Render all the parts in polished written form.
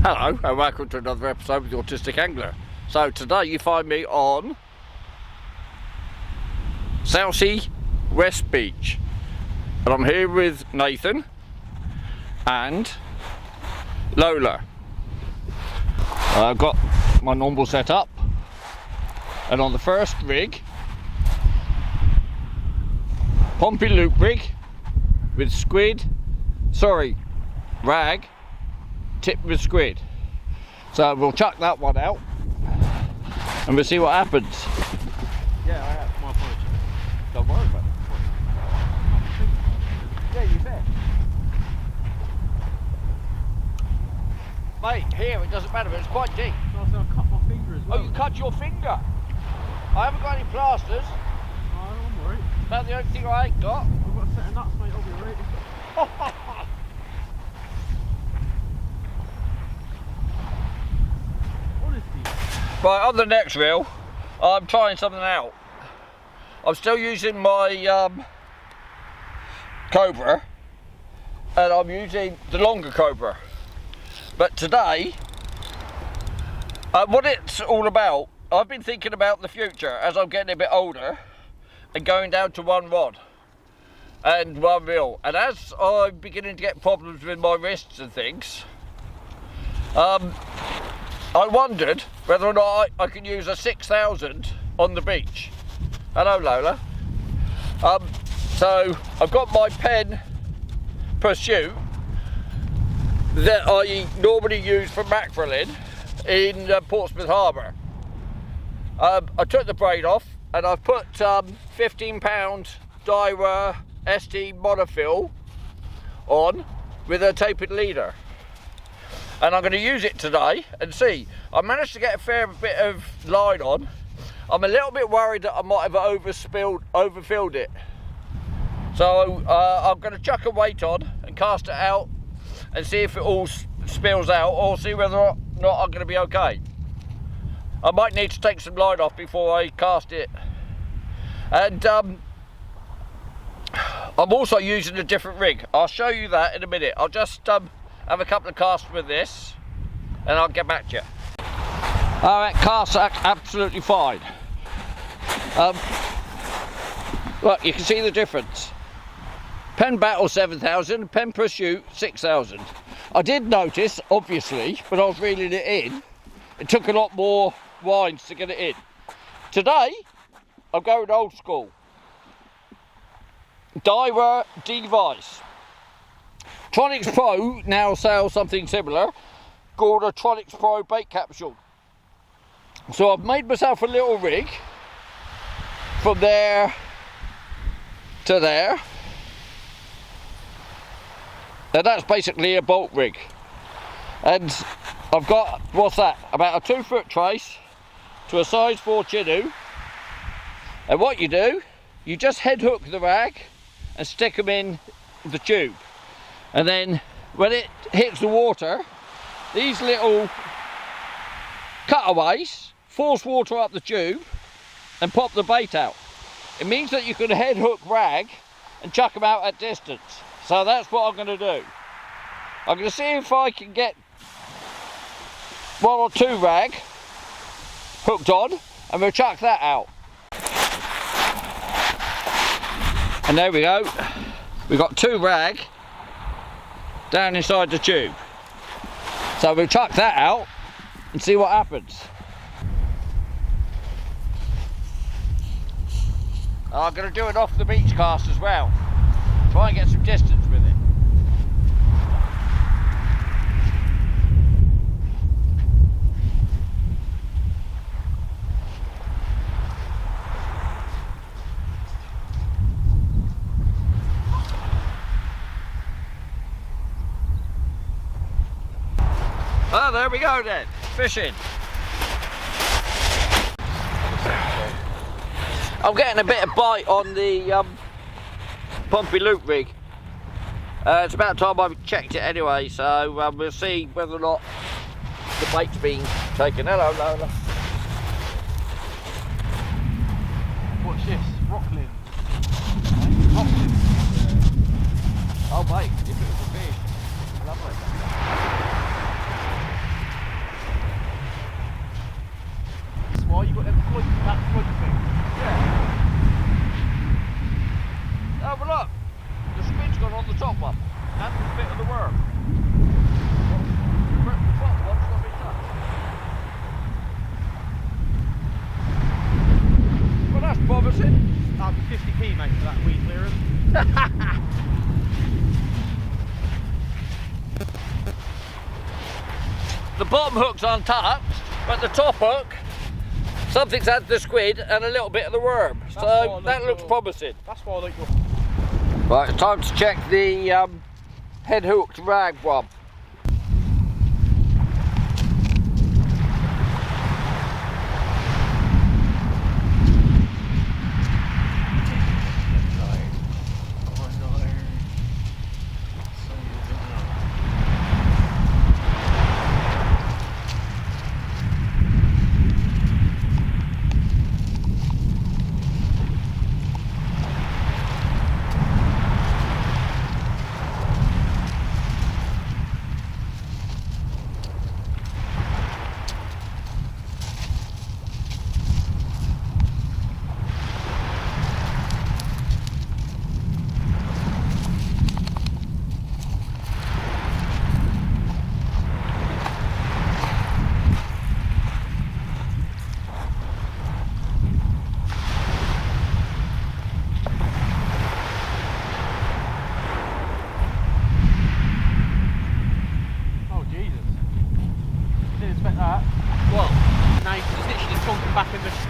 Hello and welcome to another episode with the Autistic Angler. So today you find me on Selsey West Beach and I'm here with Nathan and Lola. I've got my normal setup and on the first rig, Pompey loop rig with rag tipped with squid. So we'll chuck that one out and we'll see what happens. Yeah, I have. My apologies. Don't worry about it. Yeah, you bet. Mate, here it doesn't matter, but it's quite deep. So I cut my finger as well. Oh, you cut your finger? I haven't got any plasters. No, I'm worried. That's the only thing I ain't got. I've got a set of nuts, mate. I'll be ready. Right, on the next reel, I'm trying something out. I'm still using my Cobra, and I'm using the longer Cobra. But today, what it's all about, I've been thinking about the future as I'm getting a bit older and going down to one rod and one reel. And as I'm beginning to get problems with my wrists and things, I wondered whether or not I could use a 6000 on the beach. Hello Lola. So I've got my Pen Pursuit that I normally use for mackerelling in Portsmouth Harbour. I took the braid off and I've put 15-pound Daiwa ST monofill on with a tapered leader. And I'm going to use it today and see. I managed to get a fair bit of line on. I'm a little bit worried that I might have overfilled it. So I'm going to chuck a weight on and cast it out and see if it all spills out, or see whether or not I'm going to be okay. I might need to take some line off before I cast it. And I'm also using a different rig. I'll show you that in a minute. I'll just have a couple of casts with this and I'll get back to you. Alright, casts are absolutely fine. Look, you can see the difference. Pen Battle 7000, Pen Pursuit 6000. I did notice, obviously, when I was reeling it in, it took a lot more winds to get it in. Today, I'm going old school. Daiwa device. Tronics Pro now sells something similar called a Tronics Pro bait capsule. So I've made myself a little rig from there to there, and that's basically a bolt rig. And I've got, what's that, about a 2-foot trace to a size 4 chinook. And what you do, you just head hook the rag and stick them in the tube. And then when it hits the water, these little cutaways force water up the tube and pop the bait out. It means that you can head hook rag and chuck them out at distance. So that's what I'm going to do. I'm going to see if I can get 1 or 2 rag hooked on and we'll chuck that out. And there we go. We've got 2 rag down inside the tube. So we'll chuck that out and see what happens. I'm going to do it off the beach cast as well. Try and get some distance with it. Oh, there we go then, fishing. I'm getting a bit of bite on the Pompey loop rig. It's about time I checked it anyway, so we'll see whether or not the bait's being taken. Hello, Lola. Watch this, Rockland. Oh mate, if it was a fish, I love it. flood thing. Yeah. Oh, but look, the squid's gone on the top one, and the bit of the worm. The top one's not been touched. Well, that's promising. That'd be 50p, mate, for that weed clearance. The bottom hook's untouched, but the top hook, something's had the squid and a little bit of the worm. So that looks promising. That's why I like your... Right, it's time to check the head hooked rag one.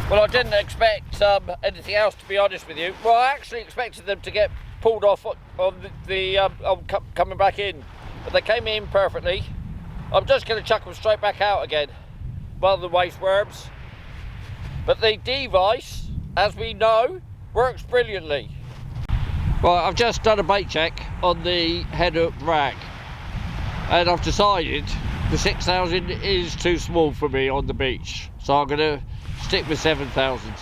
Well, I didn't expect anything else, to be honest with you. Well, I actually expected them to get pulled off on coming back in, but they came in perfectly. I'm just going to chuck them straight back out again, rather than waste worms. But the device, as we know, works brilliantly. Right, I've just done a bait check on the head hook rag, and I've decided the 6,000 is too small for me on the beach, so I'm going to stick with 7,000.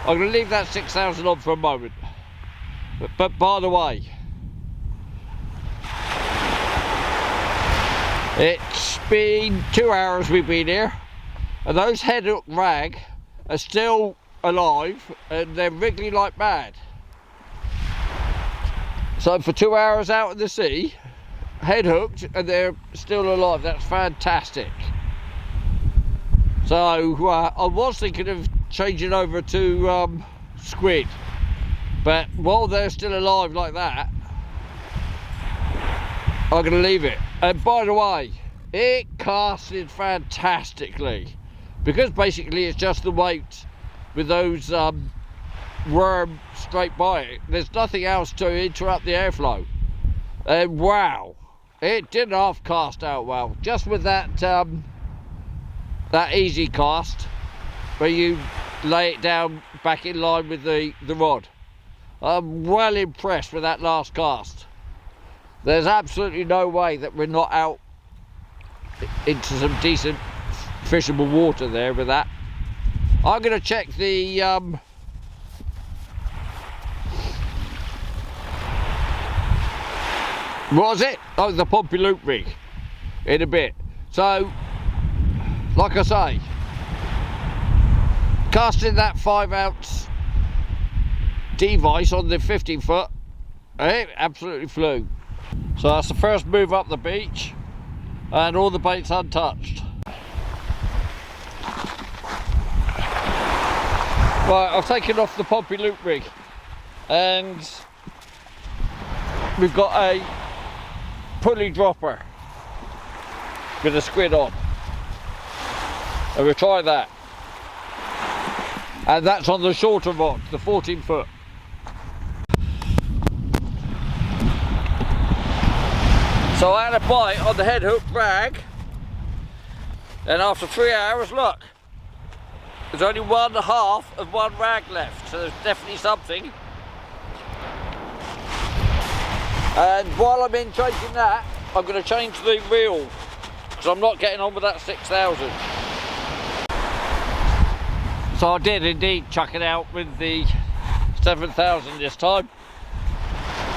I'm going to leave that 6,000 on for a moment. But by the way, it's been 2 hours we've been here, and those head hook rag are still alive and they're wriggling like mad. So for 2 hours out in the sea, head hooked, and they're still alive. That's fantastic. So I was thinking of changing over to squid, but while they're still alive like that, I'm going to leave it. And by the way, it casted fantastically, because basically it's just the weight with those worm straight by it. There's nothing else to interrupt the airflow. And wow, it did half cast out well, just with that that easy cast where you lay it down back in line with the rod. I'm well impressed with that last cast. There's absolutely no way that we're not out into some decent fishable water there with that. I'm going to check the what was it? Oh, the Pompey Loop rig in a bit. So, like I say, casting that 5-ounce device on the 15-foot, it absolutely flew. So that's the first move up the beach, and all the baits untouched. Right, I've taken off the Pompey Loop rig, and we've got a pulley dropper with a squid on. And we'll try that. And that's on the shorter rod, the 14-foot. So I had a bite on the head hook rag, and after 3 hours, look, there's only 1/2 of one rag left, so there's definitely something. And while I'm in changing that, I'm going to change the reel, because I'm not getting on with that 6,000. So I did indeed chuck it out with the 7,000 this time,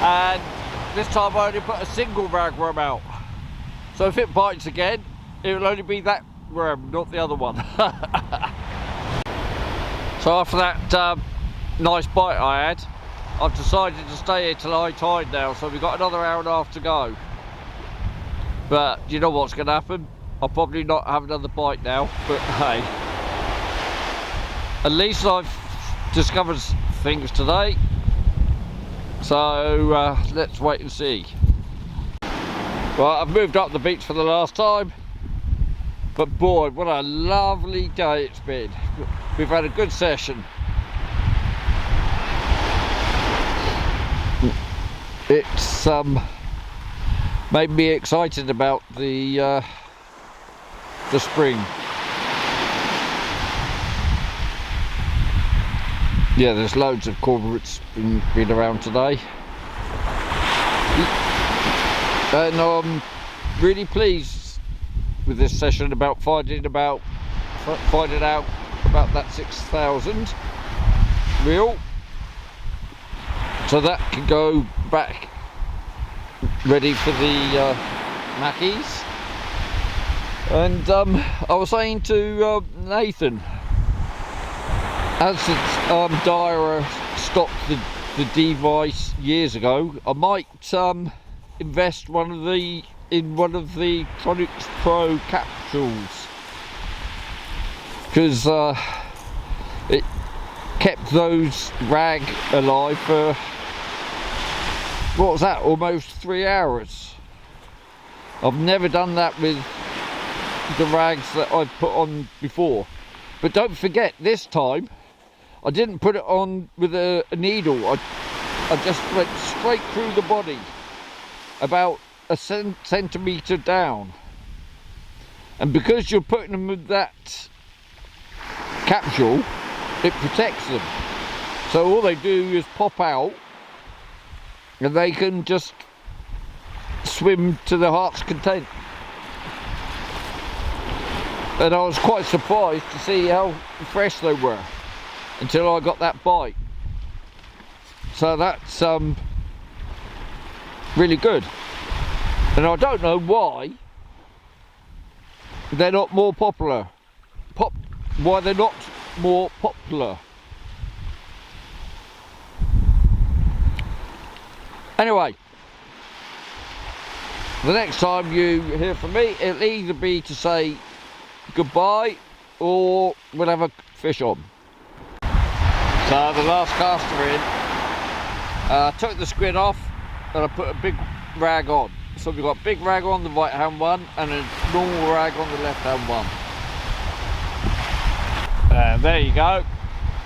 and this time I only put a single ragworm out. So if it bites again, it will only be that worm, not the other one. So after that nice bite I had, I've decided to stay here till high tide now, so we've got another hour and a half to go. But you know what's going to happen? I'll probably not have another bite now, but hey. At least I've discovered things today. So let's wait and see. Well, I've moved up the beach for the last time. But boy, what a lovely day it's been. We've had a good session. It's made me excited about the spring. Yeah, there's loads of cormorants been around today. And I'm really pleased with this session about finding out about that 6,000 reel, so that can go back ready for the mackies. And I was saying to Nathan, as Dyer stopped the device years ago, I might invest in one of the Tronics Pro capsules, because it kept those rag alive for, what was that, almost 3 hours. I've never done that with the rags that I've put on before. But don't forget, this time I didn't put it on with a needle. I just went straight through the body, about a centimetre down. And because you're putting them with that capsule, it protects them. So all they do is pop out and they can just swim to their heart's content. And I was quite surprised to see how fresh they were until I got that bite. So that's really good. And I don't know why they're not more popular. Why they're not more popular. Anyway, the next time you hear from me, it'll either be to say goodbye or we'll have a fish on. So the last caster in, I took the squid off and I put a big rag on. So we've got a big rag on the right hand one and a normal rag on the left hand one. And there you go,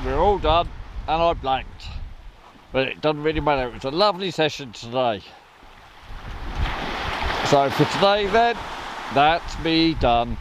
we're all done, and I blanked. But it doesn't really matter, it was a lovely session today. So for today then, that's me done.